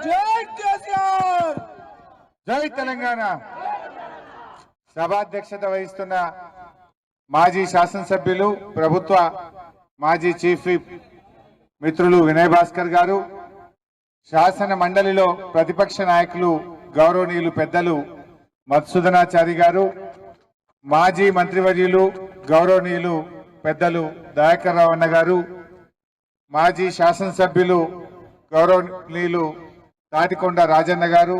జై కేసీఆర్ జై తెలంగాణ. సభాధ్యక్షత వహిస్తున్న మాజీ శాసనసభ్యులు ప్రభుత్వ మాజీ చీఫ్ విప్ మిత్రులు వినయ్ భాస్కర్ గారు, శాసన మండలిలో ప్రతిపక్ష నాయకులు గౌరవనీయులు పెద్దలు మధుసూదనాచారి గారు, మాజీ మంత్రివర్యులు గౌరవనీయులు పెద్దలు దయాకర్ రావు అన్న గారు, మాజీ శాసనసభ్యులు గౌరవనీయులు తాటికొండ రాజన్న గారు,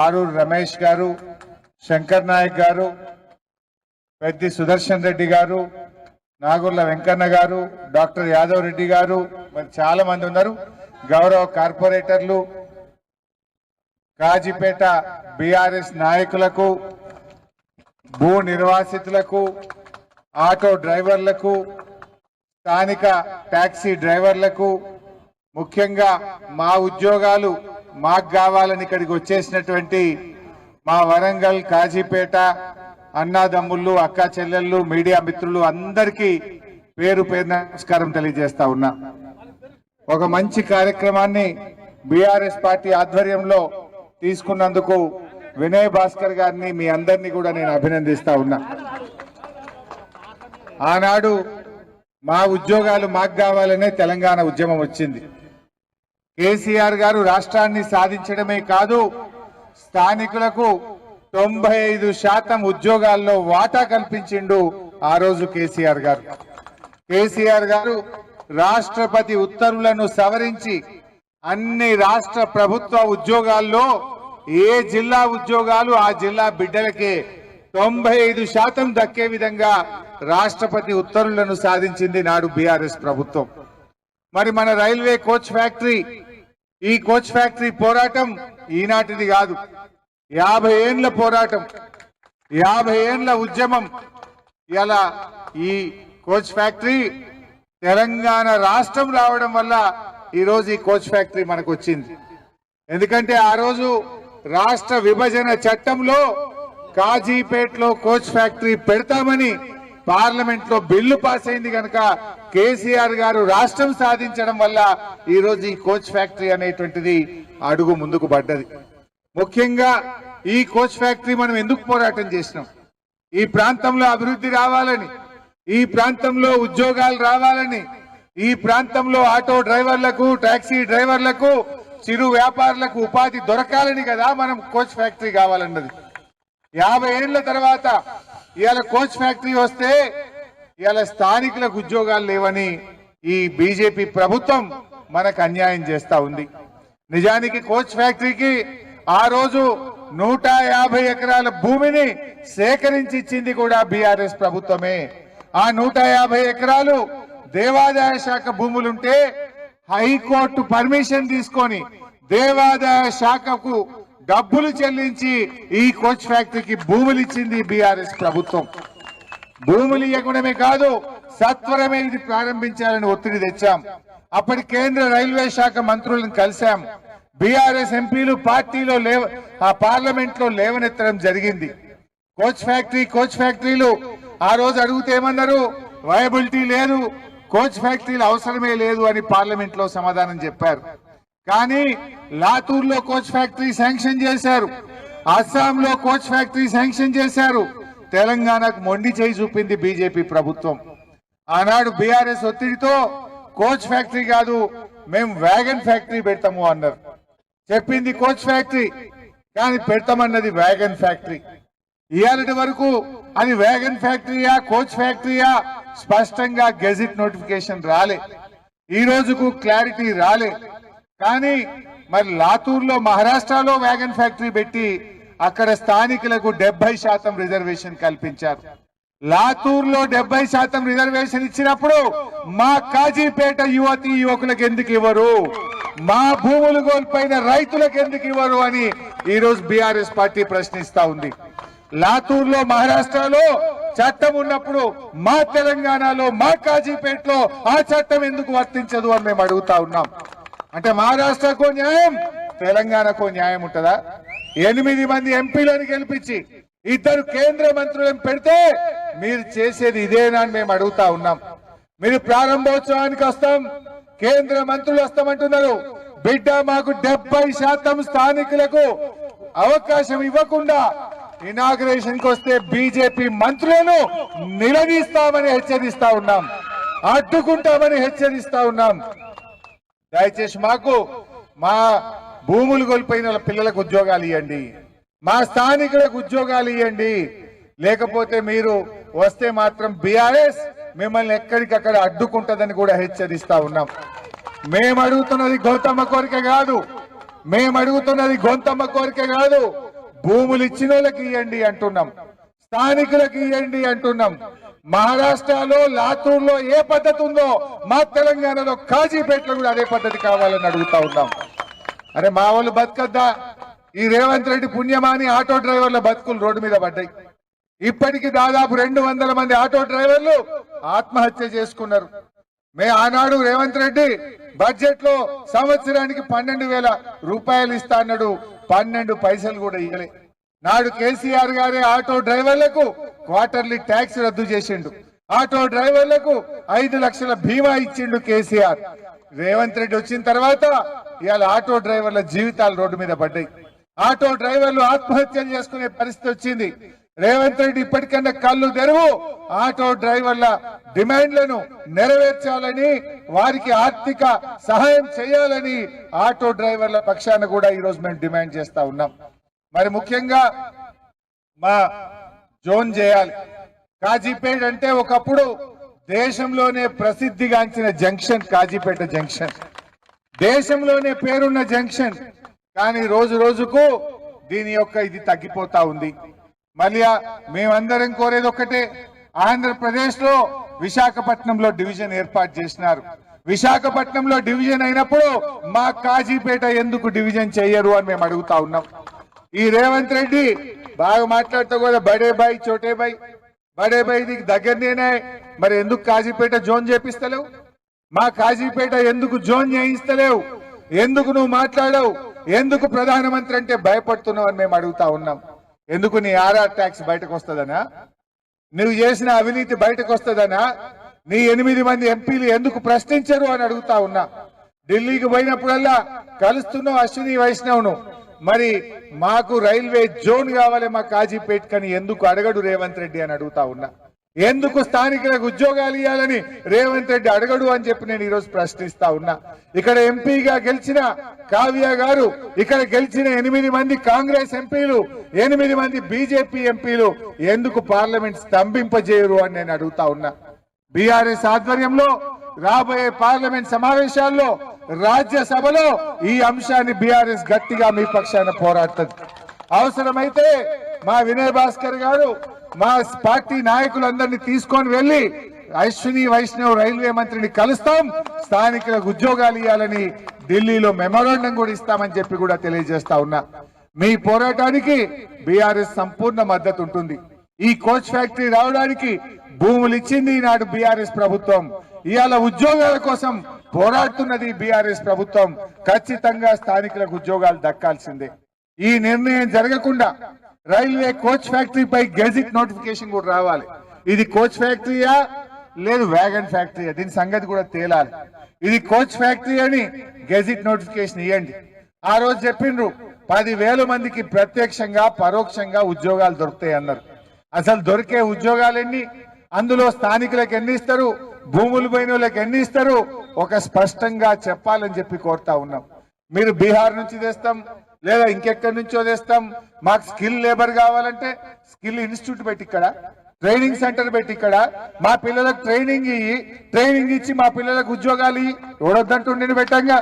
ఆరూరు రమేష్ గారు, శంకర్ నాయక్ గారు, పెద్ది సుదర్శన్ రెడ్డి గారు, నాగుర్ల వెంకన్న గారు, డాక్టర్ యాదవ్ రెడ్డి గారు, మరి చాలా మంది ఉన్నారు. గౌరవ కార్పొరేటర్లు, కాజీపేట బీఆర్ఎస్ నాయకులకు, భూ నిర్వాసితులకు, ఆటో డ్రైవర్లకు, స్థానిక టాక్సీ డ్రైవర్లకు, ముఖ్యంగా మా ఉద్యోగాలు మాకు కావాలని ఇక్కడికి వచ్చేసినటువంటి మా వరంగల్, కాజీపేట అన్నాదమ్ముళ్ళు, అక్కా చెల్లెళ్ళు, మీడియా మిత్రులు అందరికీ పేరు పేరున నమస్కారం తెలియజేస్తా ఉన్నా. ఒక మంచి కార్యక్రమాన్ని బీఆర్ఎస్ పార్టీ ఆధ్వర్యంలో తీసుకున్నందుకు వినయ్ భాస్కర్ గారిని, మీ అందరినీ కూడా నేను అభినందిస్తా ఉన్నా. ఆనాడు మా ఉద్యోగాలు మాకు కావాలనే తెలంగాణ ఉద్యమం వచ్చింది. కేసీఆర్ గారు రాష్ట్రాన్ని సాధించడమే కాదు, స్థానికులకు 95% ఉద్యోగాల్లో వాటా కల్పించిండు ఆ రోజు కేసీఆర్ గారు. కేసీఆర్ గారు రాష్ట్రపతి ఉత్తర్వులను సవరించి అన్ని రాష్ట్ర ప్రభుత్వ ఉద్యోగాల్లో ఏ జిల్లా ఉద్యోగాలు ఆ జిల్లా బిడ్డలకే 95% దక్కే విధంగా రాష్ట్రపతి ఉత్తర్వులను సాధించింది నాడు బీఆర్ఎస్ ప్రభుత్వం. మరి మన రైల్వే కోచ్ ఫ్యాక్టరీ, ఈ కోచ్ ఫ్యాక్టరీ పోరాటం ఈనాటిది కాదు, 50 ఏండ్ల పోరాటం, 50 ఏండ్ల ఉద్యమం. ఇలా ఈ కోచ్ ఫ్యాక్టరీ తెలంగాణ రాష్ట్రం రావడం వల్ల ఈరోజు ఈ కోచ్ ఫ్యాక్టరీ మనకు వచ్చింది. ఎందుకంటే ఆ రోజు రాష్ట్ర విభజన చట్టంలో కాజీపేటలో కోచ్ ఫ్యాక్టరీ పెడతామని పార్లమెంట్ లో బిల్లు పాస్ అయింది కనుక కేసీఆర్ గారు రాష్ట్రం సాధించడం వల్ల ఈ రోజు ఈ కోచ్ ఫ్యాక్టరీ అనేటువంటిది అడుగు ముందుకు పడ్డది. ముఖ్యంగా ఈ కోచ్ ఫ్యాక్టరీ మనం ఎందుకు పోరాటం చేసినాం? ఈ ప్రాంతంలో అభివృద్ధి రావాలని, ఈ ప్రాంతంలో ఉద్యోగాలు రావాలని, ఈ ప్రాంతంలో ఆటో డ్రైవర్లకు, టాక్సీ డ్రైవర్లకు, చిరు వ్యాపారులకు ఉపాధి దొరకాలని కదా మనం కోచ్ ఫ్యాక్టరీ కావాలన్నది. 50 ఏళ్ల తర్వాత ఇవాళ కోచ్ ఫ్యాక్టరీ వస్తే ఇవాళ స్థానికులకు ఉద్యోగాలు లేవని ఈ బీజేపీ ప్రభుత్వం మనకు అన్యాయం చేస్తా ఉంది. నిజానికి కోచ్ ఫ్యాక్టరీకి ఆ రోజు 150 ఎకరాల భూమిని సేకరించి ఇచ్చింది కూడా బీఆర్ఎస్ ప్రభుత్వమే. ఆ 150 ఎకరాలు దేవాదాయ శాఖ భూములుంటే హైకోర్టు పర్మిషన్ తీసుకొని దేవాదాయ శాఖకు డబ్బులు చెల్లించి ఈ కోచ్ ఫ్యాక్టరీకి భూములు ఇచ్చింది బీఆర్ఎస్ ప్రభుత్వం. భూములు ఇవ్వడమే కాదు, సత్వరమే ఇది ప్రారంభించాలని ఒత్తిడి తెచ్చాం. అప్పటి కేంద్ర రైల్వే శాఖ మంత్రులను కలిశాం. బీఆర్ఎస్ ఎంపీలు పార్టీలో ఆ పార్లమెంట్ లో లేవనెత్తడం జరిగింది. కోచ్ ఫ్యాక్టరీలు ఆ రోజు అడిగితే ఏమన్నారు? వయబిలిటీ లేదు, కోచ్ ఫ్యాక్టరీలు అవసరమే లేదు అని పార్లమెంట్ లో సమాధానం చెప్పారు. కానీ లాతూర్లో కోచ్ ఫ్యాక్టరీ శాంక్షన్ చేశారు, అస్సాంలో కోచ్ ఫ్యాక్టరీ శాంక్షన్ చేశారు. తెలంగాణకు మొండి చేయి చూపింది బీజేపీ ప్రభుత్వం. ఆనాడు బీఆర్ఎస్ ఒత్తిడితో కోచ్ ఫ్యాక్టరీ కాదు, మేము వ్యాగన్ ఫ్యాక్టరీ పెడతాము అన్నారు. చెప్పింది కోచ్ ఫ్యాక్టరీ, కానీ పెడతామన్నది వ్యాగన్ ఫ్యాక్టరీ. ఇవాళటి వరకు అది వ్యాగన్ ఫ్యాక్టరీయా కోచ్ ఫ్యాక్టరీయా స్పష్టంగా గెజిట్ నోటిఫికేషన్ రాలే, ఈ రోజుకు క్లారిటీ రాలే. కానీ మరి లాతూర్లో మహారాష్ట్రలో వ్యాగన్ ఫ్యాక్టరీ పెట్టి అక్కడ స్థానికులకు 70% రిజర్వేషన్ కల్పించారు. లాతూర్లో 70% రిజర్వేషన్ ఇచ్చినప్పుడు మా కాజీపేట యువతి యువకులకు ఎందుకు ఇవ్వరు? మా భూములు కోల్పోయిన రైతులకు ఎందుకు ఇవ్వరు అని ఈ రోజు బీఆర్ఎస్ పార్టీ ప్రశ్నిస్తా ఉంది. లాతూర్లో మహారాష్ట్రలో చట్టం ఉన్నప్పుడు మా తెలంగాణలో మా కాజీపేటలో ఆ చట్టం ఎందుకు వర్తించదు అని మేము అడుగుతా ఉన్నాం. అంటే మహారాష్ట్రకు న్యాయం, తెలంగాణకు న్యాయం ఉంటుందా? 8 మంది ఎంపీలను గెలిపించి 2 కేంద్ర మంత్రులను పెడితే మీరు చేసేది ఇదేనా అని మేము అడుగుతా ఉన్నాం. మీరు ప్రారంభోత్సవానికి వస్తాం, కేంద్ర మంత్రులు వస్తామంటున్నారు, బిడ్డ మాకు 70% స్థానికులకు అవకాశం ఇవ్వకుండా ఇనాగ్రేషన్ కి వస్తే బీజేపీ మంత్రులను నిలదీస్తామని హెచ్చరిస్తా ఉన్నాం, అడ్డుకుంటామని హెచ్చరిస్తా ఉన్నాం. దయచేసి మాకు మా భూములు కోల్పోయిన వాళ్ళ పిల్లలకు ఉద్యోగాలు ఇవ్వండి, మా స్థానికులకు ఉద్యోగాలు ఇవ్వండి. లేకపోతే మీరు వస్తే మాత్రం బీఆర్ఎస్ మిమ్మల్ని ఎక్కడికక్కడ అడ్డుకుంటదని కూడా హెచ్చరిస్తా ఉన్నాం. మేము అడుగుతున్నది గౌతమ్మ కోరిక కాదు, మేము అడుగుతున్నది గొంతమ్మ కోరిక కాదు. భూములు ఇచ్చిన వాళ్ళకి ఇవ్వండి అంటున్నాం, స్థానికులకు ఇవ్వండి అంటున్నాం. మహారాష్ట్రలో లాతూర్లో ఏ పద్ధతి ఉందో మా తెలంగాణలో కాజీపేటలో కూడా అదే పద్ధతి కావాలని అడుగుతా ఉన్నాం. అరే మా వాళ్ళు బతకద్దా? ఈ రేవంత్ రెడ్డి పుణ్యమాని ఆటో డ్రైవర్ల బతుకులు రోడ్డు మీద పడ్డాయి. ఇప్పటికి దాదాపు 200 మంది ఆటో డ్రైవర్లు ఆత్మహత్య చేసుకున్నారు. ఆనాడు రేవంత్ రెడ్డి బడ్జెట్ లో సంవత్సరానికి 12,000 రూపాయలు ఇస్తా అన్నాడు, 12 పైసలు కూడా ఇవ్వలే. నాడు కేసీఆర్ గారే ఆటో డ్రైవర్లకు క్వార్టర్లీ ట్యాక్స్ రద్దు చేసిండు, ఆటో డ్రైవర్లకు 5 లక్షల బీమా ఇచ్చిండు కేసీఆర్. రేవంత్ రెడ్డి వచ్చిన తర్వాత ఇవాళ ఆటో డ్రైవర్ల జీవితాలు రోడ్డు మీద పడ్డాయి. ఆటో డ్రైవర్లు ఆత్మహత్యలు చేసుకునే పరిస్థితి వచ్చింది. రేవంత్ రెడ్డి ఇప్పటికన్నా కళ్ళు తెరువు, ఆటో డ్రైవర్ల డిమాండ్లను నెరవేర్చాలని, వారికి ఆర్థిక సహాయం చేయాలని ఆటో డ్రైవర్ల పక్షాన కూడా ఈరోజు మేము డిమాండ్ చేస్తా ఉన్నాం. మరి ముఖ్యంగా మా జోన్ చేయాలి. కాజీపేట అంటే ఒకప్పుడు దేశంలోనే ప్రసిద్ధిగాంచిన జంక్షన్ కాజీపేట జంక్షన్, దేశంలోనే పేరున్న జంక్షన్. కానీ రోజు రోజుకు దీని యొక్క ఇది తగ్గిపోతా ఉంది. మళ్ళీ మేమందరం కోరేది ఒక్కటే, ఆంధ్రప్రదేశ్ లో విశాఖపట్నంలో డివిజన్ ఏర్పాటు చేసినారు. విశాఖపట్నంలో డివిజన్ అయినప్పుడు మా కాజీపేట ఎందుకు డివిజన్ చేయరు అని మేము అడుగుతా ఉన్నాం. ఈ రేవంత్ రెడ్డి బాగా మాట్లాడుతూ కూడా బడే బాయ్ చోటే బాయ్, బడే బాయ్ దీనికి దగ్గరనేనే, మరి ఎందుకు కాజీపేట జోన్ చేపిస్తలేవు? మా కాజీపేట ఎందుకు జోన్ చేయిస్తలేవు? ఎందుకు నువ్వు మాట్లాడవు? ఎందుకు ప్రధానమంత్రి అంటే భయపడుతున్నావు అని మేము అడుగుతా ఉన్నాం. ఎందుకు నీ ఆర్ఆర్ ట్యాక్స్ బయటకు వస్తుందనా? నువ్వు చేసిన అవినీతి బయటకు వస్తుందనా? నీ 8 మంది ఎంపీలు ఎందుకు ప్రశ్నించరు అని అడుగుతా ఉన్నా. ఢిల్లీకి పోయినప్పుడల్లా కలుస్తున్నావు అశ్విని వైష్ణవ్ను, మరి మాకు రైల్వే జోన్ కావాలి మా కాజీపేట్ కని ఎందుకు అడగడు రేవంత్ రెడ్డి అని అడుగుతా ఉన్నా. ఎందుకు స్థానికులకు ఉద్యోగాలు ఇవ్వాలని రేవంత్ రెడ్డి అడగడు అని చెప్పి నేను ఈరోజు ప్రశ్నిస్తా ఉన్నా. ఇక్కడ ఎంపీగా గెలిచిన కావ్య గారు, ఇక్కడ గెలిచిన 8 మంది కాంగ్రెస్ ఎంపీలు, 8 మంది బీజేపీ ఎంపీలు ఎందుకు పార్లమెంట్ స్తంభింపజేయరు అని నేను అడుగుతా ఉన్నా. బీఆర్ఎస్ ఆధ్వర్యంలో రాబోయే పార్లమెంట్ సమావేశాల్లో, రాజ్యసభలో ఈ అంశాన్ని బీఆర్ఎస్ గట్టిగా మీ పక్షాన పోరాడుతుంది. అవసరమైతే మా వినయ్ భాస్కర్ గారు మా పార్టీ నాయకులందరినీ తీసుకొని వెళ్లి అశ్విని వైష్ణవ్ రైల్వే మంత్రిని కలుస్తాం, స్థానికులకు ఉద్యోగాలు ఇవ్వాలని ఢిల్లీలో మెమోరాండం కూడా ఇస్తామని చెప్పి కూడా తెలియజేస్తా ఉన్నా. మీ పోరాటానికి బీఆర్ఎస్ సంపూర్ణ మద్దతు ఉంటుంది. ఈ కోచ్ ఫ్యాక్టరీ రావడానికి భూములు ఇచ్చింది ఈనాడు బీఆర్ఎస్ ప్రభుత్వం. ఇవాళ ఉద్యోగాల కోసం పోరాడుతున్నది బీఆర్ఎస్ ప్రభుత్వం. ఖచ్చితంగా స్థానికులకు ఉద్యోగాలు దక్కాల్సిందే. ఈ నిర్ణయం జరగకుండా రైల్వే కోచ్ ఫ్యాక్టరీపై గెజిట్ నోటిఫికేషన్ కూడా రావాలి. ఇది కోచ్ ఫ్యాక్టరీయా లేదు వ్యాగన్ ఫ్యాక్టరీయా, దీని సంగతి కూడా తేలాలి. ఇది కోచ్ ఫ్యాక్టరీ అని గెజిట్ నోటిఫికేషన్ ఇవ్వండి. ఆ రోజు చెప్పిండ్రు 10,000 మందికి ప్రత్యక్షంగా పరోక్షంగా ఉద్యోగాలు దొరుకుతాయి అన్నారు. అసలు దొరికే ఉద్యోగాలు ఎన్ని, అందులో స్థానికులకు ఎన్ని ఇస్తారు, భూములు పోయిన వాళ్ళకి ఎన్ని ఇస్తారు, ఒక స్పష్టంగా చెప్పాలని చెప్పి కోరుతా ఉన్నాం. మీరు బీహార్ నుంచి తెస్తాం లేదా ఇంకెక్కడి నుంచో తెస్తాం, మాకు స్కిల్ లేబర్ కావాలంటే స్కిల్ ఇన్స్టిట్యూట్ పెట్టి ఇక్కడ ట్రైనింగ్ సెంటర్ పెట్టి ఇక్కడ మా పిల్లలకు ట్రైనింగ్ ఇచ్చి మా పిల్లలకు ఉద్యోగాలు ఎవడొద్దంటూ నేను పెట్టంగా.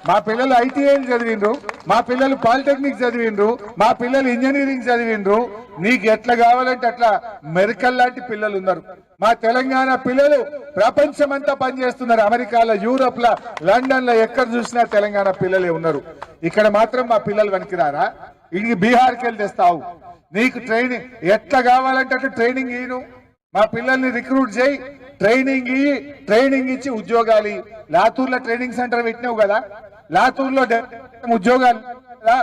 మా పిల్లలు ఐటీఐలు చదివిండ్రు, మా పిల్లలు పాలిటెక్నిక్ చదివిండ్రు, మా పిల్లలు ఇంజనీరింగ్ చదివిండ్రు. నీకు ఎట్లా కావాలంటే అట్లా మెరికల్ లాంటి పిల్లలు ఉన్నారు. మా తెలంగాణ పిల్లలు ప్రపంచమంతా పనిచేస్తున్నారు. అమెరికాలో, యూరోప్ లో, లండన్ లో ఎక్కడ చూసినా తెలంగాణ పిల్లలే ఉన్నారు. ఇక్కడ మాత్రం మా పిల్లలు వెనక్కిరారా? ఇంక బీహార్కి వెళ్ళి తెస్తావు. నీకు ట్రైనింగ్ ఎట్లా కావాలంటే అట్లా ట్రైనింగ్ ఇయ్యను. మా పిల్లల్ని రిక్రూట్ చేయి, ట్రైనింగ్ ఇచ్చి ఉద్యోగాలు. లాతూర్లో ట్రైనింగ్ సెంటర్ పెట్టినావు కదా, లాతూర్లో ఉద్యోగాలు కదా.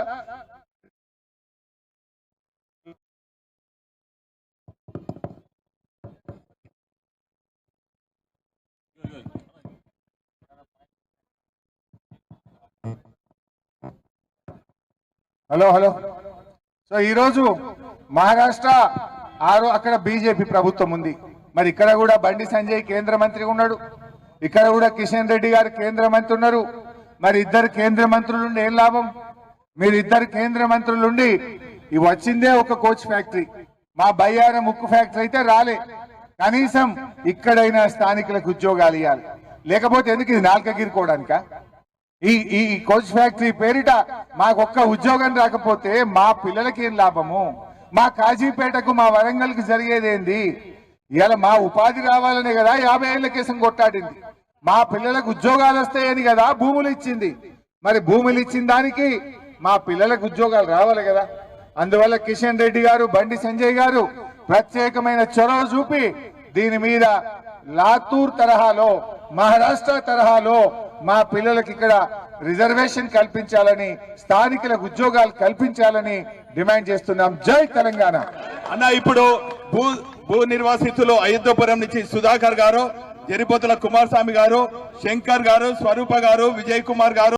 Hello hello. సో ఈరోజు మహారాష్ట్ర అక్కడ బీజేపీ ప్రభుత్వం ఉంది. మరి ఇక్కడ కూడా బండి సంజయ్ కేంద్ర మంత్రి ఉన్నాడు, ఇక్కడ కూడా కిషన్ రెడ్డి గారు కేంద్ర మంత్రి ఉన్నారు. మరి ఇద్దరు కేంద్ర మంత్రులుండి ఏం లాభం? మీరు ఇద్దరు కేంద్ర మంత్రులుండి ఇవి వచ్చిందే ఒక కోచ్ ఫ్యాక్టరీ, మా బయ్యారం ఉక్కు ఫ్యాక్టరీ అయితే రాలే. కనీసం ఇక్కడైనా స్థానికులకు ఉద్యోగాలు ఇవ్వాలి, లేకపోతే ఎందుకు ఇది నాల్కగిరికోవడానిక? ఈ కోచ్ ఫ్యాక్టరీ పేరిట మాకొక్క ఉద్యోగం రాకపోతే మా పిల్లలకి ఏం లాభము? మా కాజీపేటకు మా వరంగల్కి జరిగేదేంది? ఇవాళ మా ఉపాధి రావాలనే కదా 50 ఏళ్ల కేసం కొట్టాడింది. మా పిల్లలకు ఉద్యోగాలు వస్తాయని కదా భూములు ఇచ్చింది. మరి భూములు ఇచ్చిన దానికి మా పిల్లలకు ఉద్యోగాలు రావాలి కదా. అందువల్ల కిషన్ రెడ్డి గారు, బండి సంజయ్ గారు ప్రత్యేకమైన చొరవ చూపి దీని మీద లాతూర్ తరహాలో, మహారాష్ట్ర తరహాలో మా పిల్లలకు ఇక్కడ రిజర్వేషన్ కల్పించాలని, స్థానికులకు ఉద్యోగాలు కల్పించాలని డిమాండ్ చేస్తున్నాం. జై తెలంగాణ. అన్న ఇప్పుడు భూ నిర్వాసితులు అయోధ్యపురం నుంచి సుధాకర్ గారు, జరిపోతుల కుమారస్వామి గారు, శంకర్ గారు, స్వరూప గారు, విజయ్ కుమార్ గారు